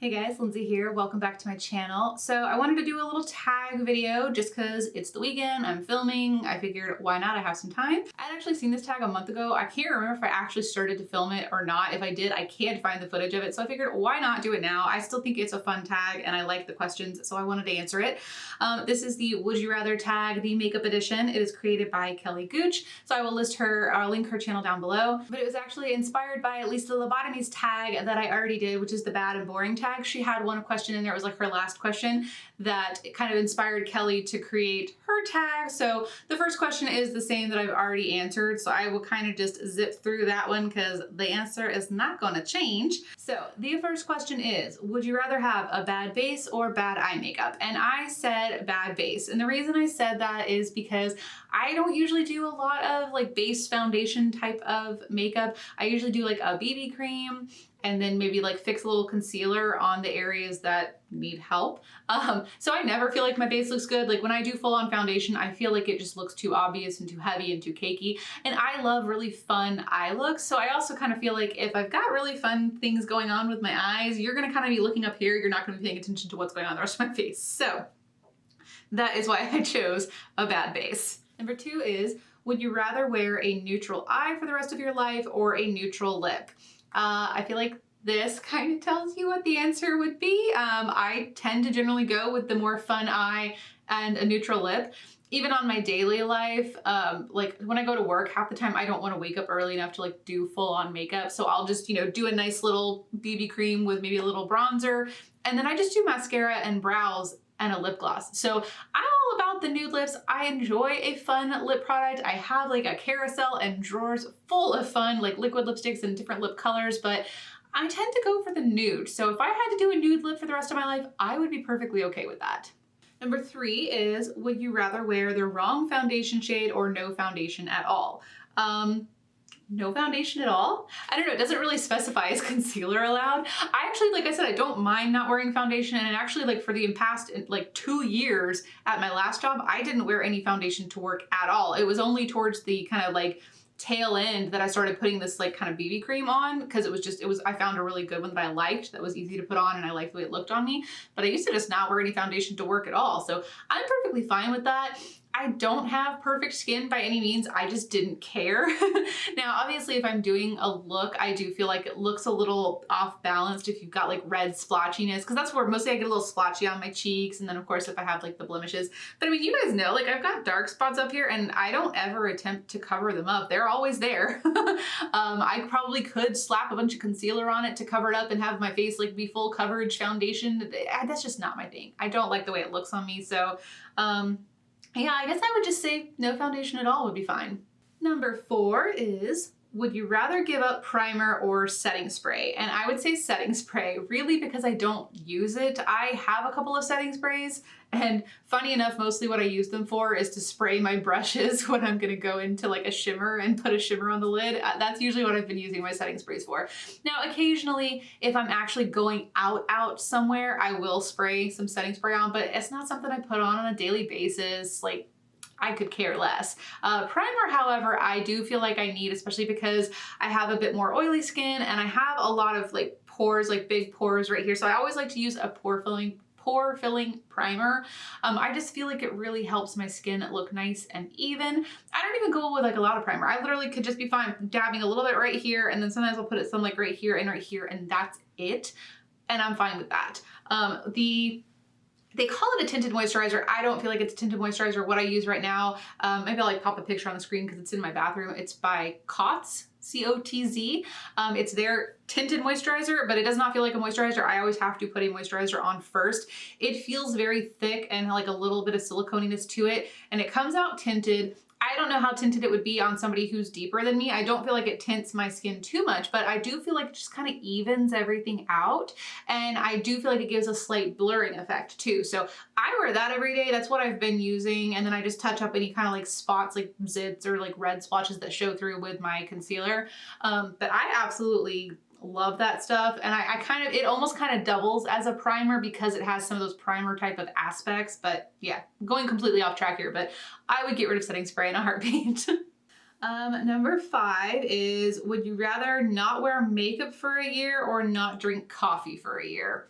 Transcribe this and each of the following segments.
Hey guys, Lindsay here. Welcome back to my channel. So I wanted to do a little tag video just because it's the weekend, I'm filming. I figured why not, I have some time. I'd actually seen this tag a month ago. I can't remember if I actually started to film it or not. If I did, I can't find the footage of it. So I figured why not do it now? I still think it's a fun tag and I like the questions, so I wanted to answer it. This is the Would You Rather tag, the makeup edition. It is created by Kelly Gooch. So I will list her, I'll link her channel down below. But it was actually inspired by at least the lobotomies tag that I already did, which is the bad and boring tag. She had one question in there, it was like her last question, that kind of inspired Kelly to create her tag. So the first question is the same that I've already answered. So I will kind of just zip through that one because the answer is not going to change. So the first question is, would you rather have a bad base or bad eye makeup? And I said bad base. And the reason I said that is because I don't usually do a lot of like base foundation type of makeup. I usually do like a BB cream and then maybe like fix a little concealer on the areas that need help. So I never feel like my base looks good. Like when I do full on foundation, I feel like it just looks too obvious and too heavy and too cakey. And I love really fun eye looks. So I also kind of feel like if I've got really fun things going on with my eyes, you're gonna kind of be looking up here. You're not gonna be paying attention to what's going on the rest of my face. So that is why I chose a bad base. Number two is, would you rather wear a neutral eye for the rest of your life or a neutral lip? I feel like this kind of tells you what the answer would be. I tend to generally go with the more fun eye and a neutral lip. Even on my daily life, like when I go to work, half the time I don't want to wake up early enough to like do full on makeup. So I'll just, do a nice little BB cream with maybe a little bronzer. And then I just do mascara and brows and a lip gloss. So I'm all about the nude lips. I enjoy a fun lip product. I have like a carousel and drawers full of fun like liquid lipsticks and different lip colors, but I tend to go for the nude. So if I had to do a nude lip for the rest of my life, I would be perfectly okay with that. Number three is, would you rather wear the wrong foundation shade or no foundation at all? No foundation at all? I don't know, it doesn't really specify is concealer allowed. I actually, like I said, I don't mind not wearing foundation, and actually like for the past like 2 years at my last job, I didn't wear any foundation to work at all. It was only towards the kind of like tail end that I started putting this like kind of BB cream on, because I found a really good one that I liked, that was easy to put on and I liked the way it looked on me. But I used to just not wear any foundation to work at all. So I'm perfectly fine with that. I don't have perfect skin by any means. I just didn't care. Now, obviously, if I'm doing a look, I do feel like it looks a little off balanced if you've got like red splotchiness, because that's where mostly I get a little splotchy on my cheeks. And then of course, if I have like the blemishes, but I mean, you guys know, like I've got dark spots up here and I don't ever attempt to cover them up. They're always there. I probably could slap a bunch of concealer on it to cover it up and have my face like be full coverage foundation. That's just not my thing. I don't like the way it looks on me. So, yeah, I guess I would just say no foundation at all would be fine. Number four is, would you rather give up primer or setting spray? And I would say setting spray, really, because I don't use it. I have a couple of setting sprays, and funny enough, mostly what I use them for is to spray my brushes when I'm gonna go into like a shimmer and put a shimmer on the lid. That's usually what I've been using my setting sprays for. Now, occasionally, if I'm actually going out somewhere, I will spray some setting spray on, but it's not something I put on a daily basis. Like, I could care less. Primer, however, I do feel like I need, especially because I have a bit more oily skin and I have a lot of like pores, like big pores right here. So I always like to use a pore filling primer. I just feel like it really helps my skin look nice and even. I don't even go with like a lot of primer. I literally could just be fine dabbing a little bit right here, and then sometimes I'll put it some like right here, and that's it. And I'm fine with that. They call it a tinted moisturizer. I don't feel like it's a tinted moisturizer. What I use right now, maybe I'll like pop a picture on the screen because it's in my bathroom. It's by Cotz, C-O-T-Z. It's their tinted moisturizer, but it does not feel like a moisturizer. I always have to put a moisturizer on first. It feels very thick and like a little bit of siliconiness to it, and it comes out tinted. I don't know how tinted it would be on somebody who's deeper than me. I don't feel like it tints my skin too much, but I do feel like it just kind of evens everything out. And I do feel like it gives a slight blurring effect too. So I wear that every day. That's what I've been using. And then I just touch up any kind of like spots, like zits or like red splotches that show through with my concealer. But I absolutely love that stuff. And it almost kind of doubles as a primer because it has some of those primer type of aspects. But yeah, going completely off track here, but I would get rid of setting spray in a heartbeat. Number five is, would you rather not wear makeup for a year or not drink coffee for a year?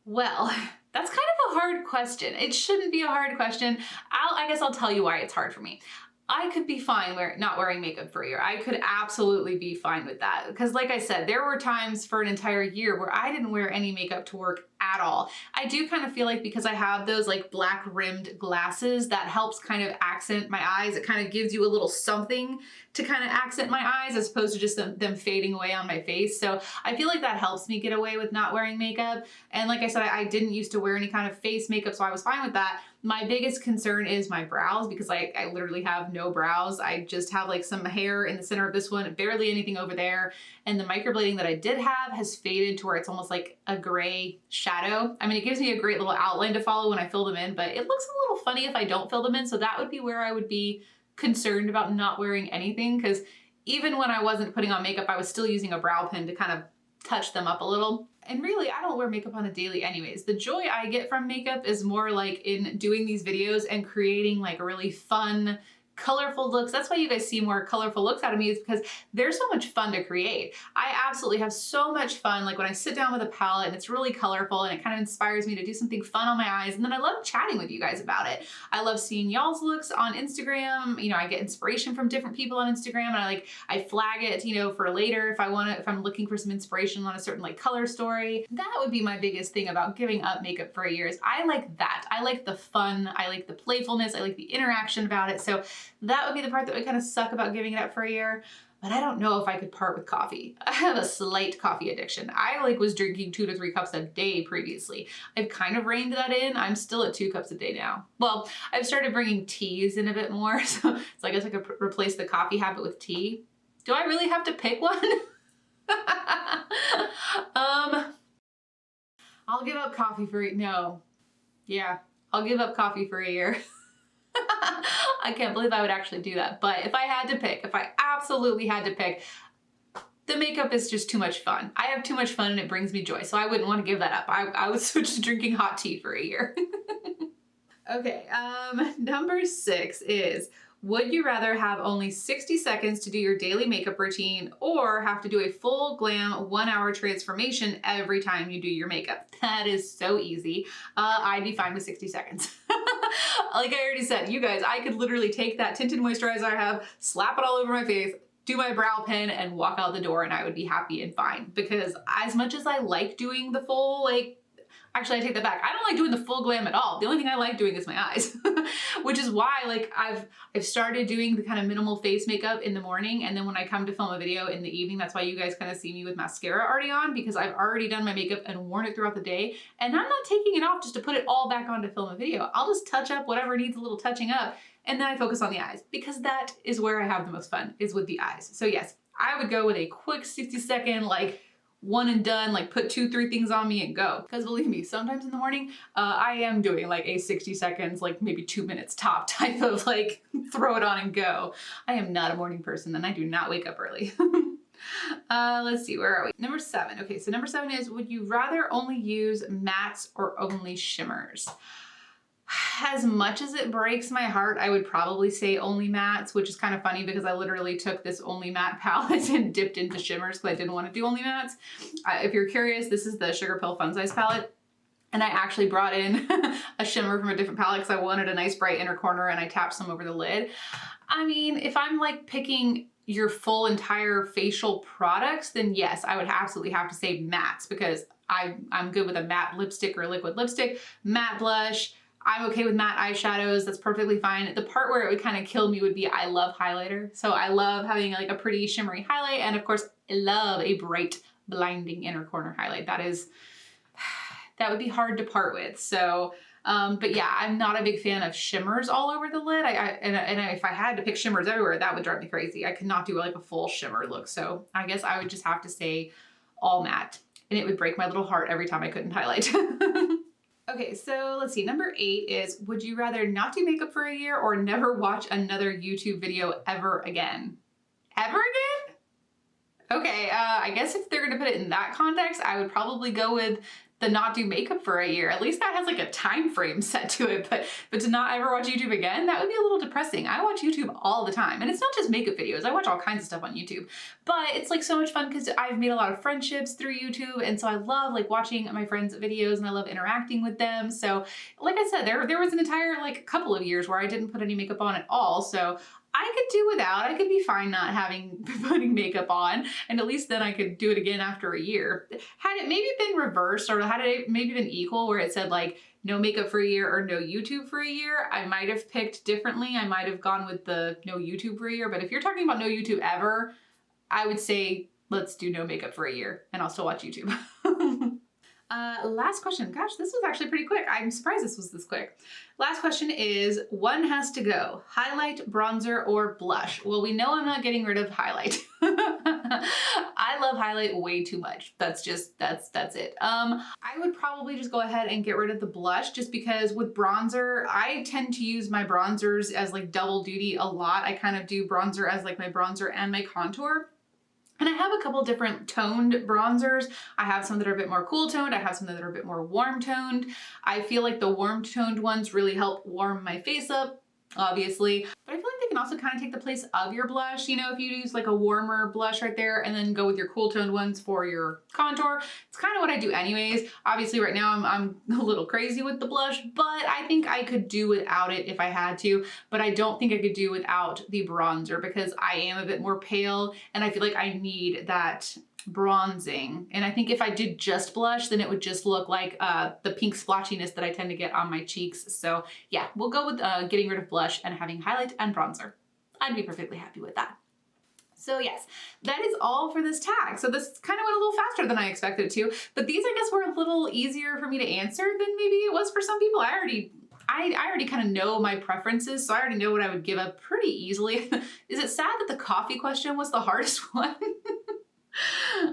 Well, that's kind of a hard question. It shouldn't be a hard question. I guess I'll tell you why it's hard for me. I could be fine not wearing makeup for a year. I could absolutely be fine with that. Because like I said, there were times for an entire year where I didn't wear any makeup to work at all. I do kind of feel like because I have those like black rimmed glasses, that helps kind of accent my eyes. It kind of gives you a little something to kind of accent my eyes as opposed to just them fading away on my face. So I feel like that helps me get away with not wearing makeup. And like I said, I didn't used to wear any kind of face makeup, so I was fine with that. My biggest concern is my brows because I literally have no brows. I just have like some hair in the center of this one, barely anything over there. And the microblading that I did have has faded to where it's almost like a gray shadow. I mean, it gives me a great little outline to follow when I fill them in, but it looks a little funny if I don't fill them in. So that would be where I would be concerned about not wearing anything, because even when I wasn't putting on makeup, I was still using a brow pen to kind of touch them up a little. And really, I don't wear makeup on a daily anyways. The joy I get from makeup is more like in doing these videos and creating like really fun, colorful looks. That's why you guys see more colorful looks out of me, is because they're so much fun to create. I absolutely have so much fun. Like when I sit down with a palette and it's really colorful and it kind of inspires me to do something fun on my eyes. And then I love chatting with you guys about it. I love seeing y'all's looks on Instagram. You know, I get inspiration from different people on Instagram, and I flag it, you know, for later if I'm looking for some inspiration on a certain like color story. That would be my biggest thing about giving up makeup for a year, is I like that. I like the fun. I like the playfulness. I like the interaction about it. So that would be the part that would kind of suck about giving it up for a year. But I don't know if I could part with coffee. I have a slight coffee addiction. I was drinking 2 to 3 cups a day previously. I've kind of reined that in. I'm still at 2 cups a day now. Well, I've started bringing teas in a bit more. So I guess I could replace the coffee habit with tea. Do I really have to pick one? I'll give up coffee for no. Yeah, I'll give up coffee for a year. I can't believe I would actually do that. But if I had to pick, if I absolutely had to pick, the makeup is just too much fun. I have too much fun and it brings me joy. So I wouldn't want to give that up. I would switch to drinking hot tea for a year. Okay, number 6 is, would you rather have only 60 seconds to do your daily makeup routine or have to do a full glam 1-hour transformation every time you do your makeup? That is so easy. I'd be fine with 60 seconds. Like I already said, you guys, I could literally take that tinted moisturizer I have, slap it all over my face, do my brow pen, and walk out the door, and I would be happy and fine. Because as much as I like doing the full, actually, I take that back. I don't like doing the full glam at all. The only thing I like doing is my eyes, which is why I've started doing the kind of minimal face makeup in the morning, and then when I come to film a video in the evening, that's why you guys kind of see me with mascara already on, because I've already done my makeup and worn it throughout the day, and I'm not taking it off just to put it all back on to film a video. I'll just touch up whatever needs a little touching up, and then I focus on the eyes, because that is where I have the most fun, is with the eyes. So yes, I would go with a quick 60-second, one and done, put 2-3 things on me and go. Because believe me, sometimes in the morning, I am doing a 60 seconds, maybe 2 minutes top type of throw it on and go. I am not a morning person and I do not wake up early. Let's see, where are we? Number 7. Okay, so number 7 is, would you rather only use mattes or only shimmers? As much as it breaks my heart, I would probably say only mattes, which is kind of funny because I literally took this only matte palette and dipped into shimmers because I didn't want to do only mattes. If you're curious, this is the Sugar Pill Fun Size palette. And I actually brought in a shimmer from a different palette because I wanted a nice bright inner corner, and I tapped some over the lid. I mean, if I'm picking your full entire facial products, then yes, I would absolutely have to say mattes, because I'm good with a matte lipstick or liquid lipstick, matte blush. I'm okay with matte eyeshadows. That's perfectly fine. The part where it would kind of kill me would be, I love highlighter. So I love having a pretty shimmery highlight. And of course, I love a bright, blinding inner corner highlight. That would be hard to part with. So, but yeah, I'm not a big fan of shimmers all over the lid. If I had to pick shimmers everywhere, that would drive me crazy. I could not do a full shimmer look. So I guess I would just have to say all matte, and it would break my little heart every time I couldn't highlight. Okay, so let's see. Number 8 is, would you rather not do makeup for a year or never watch another YouTube video ever again? Ever again? Okay, I guess if they're gonna put it in that context, I would probably go with than not do makeup for a year. At least that has like a time frame set to it, but to not ever watch YouTube again, that would be a little depressing. I watch YouTube all the time, and it's not just makeup videos. I watch all kinds of stuff on YouTube, but it's like so much fun because I've made a lot of friendships through YouTube, and so I love like watching my friends' videos, and I love interacting with them. So like I said, there was an entire like couple of years where I didn't put any makeup on at all. So I could do without. I could be fine not putting makeup on, and at least then I could do it again after a year. Had it maybe been reversed, or had it maybe been equal where it said like no makeup for a year or no YouTube for a year, I might have picked differently. I might have gone with the no YouTube for a year. But if you're talking about no YouTube ever, I would say let's do no makeup for a year and I'll still watch YouTube. Last question. Gosh, this was actually pretty quick. I'm surprised this was this quick. Last question is, one has to go. Highlight, bronzer, or blush? Well, we know I'm not getting rid of highlight. I love highlight way too much. That's it. I would probably just go ahead and get rid of the blush just because with bronzer, I tend to use my bronzers as like double duty a lot. I kind of do bronzer as like my bronzer and my contour. And I have a couple different toned bronzers. I have some that are a bit more cool toned. I have some that are a bit more warm toned. I feel like the warm toned ones really help warm my face up, obviously. But I feel like they can also kind of take the place of your blush. You know, if you use like a warmer blush right there and then go with your cool toned ones for your contour, it's kind of what I do anyways. Obviously right now I'm a little crazy with the blush, but I think I could do without it if I had to, but I don't think I could do without the bronzer because I am a bit more pale and I feel like I need that bronzing. And I think if I did just blush, then it would just look like the pink splotchiness that I tend to get on my cheeks. So yeah, we'll go with getting rid of blush and having highlight and bronzer. I'd be perfectly happy with that. So yes, that is all for this tag. So this kind of went a little faster than I expected it to, but these I guess were a little easier for me to answer than maybe it was for some people. I already kind of know my preferences, so I already know what I would give up pretty easily. Is it sad that the coffee question was the hardest one?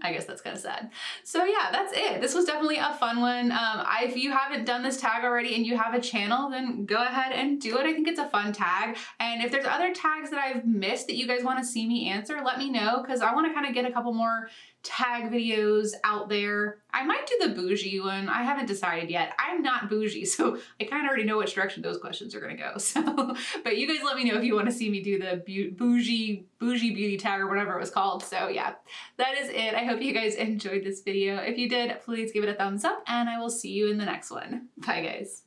I guess that's kind of sad. So yeah, that's it. This was definitely a fun one. If you haven't done this tag already and you have a channel, then go ahead and do it. I think it's a fun tag. And if there's other tags that I've missed that you guys want to see me answer, let me know because I want to kind of get a couple more tag videos out there. I might do the bougie one. I haven't decided yet. I'm not bougie, so I kind of already know which direction those questions are going to go. So, but you guys let me know if you want to see me do the bougie beauty tag or whatever it was called. So yeah, that is it. I hope you guys enjoyed this video. If you did, please give it a thumbs up and I will see you in the next one. Bye guys.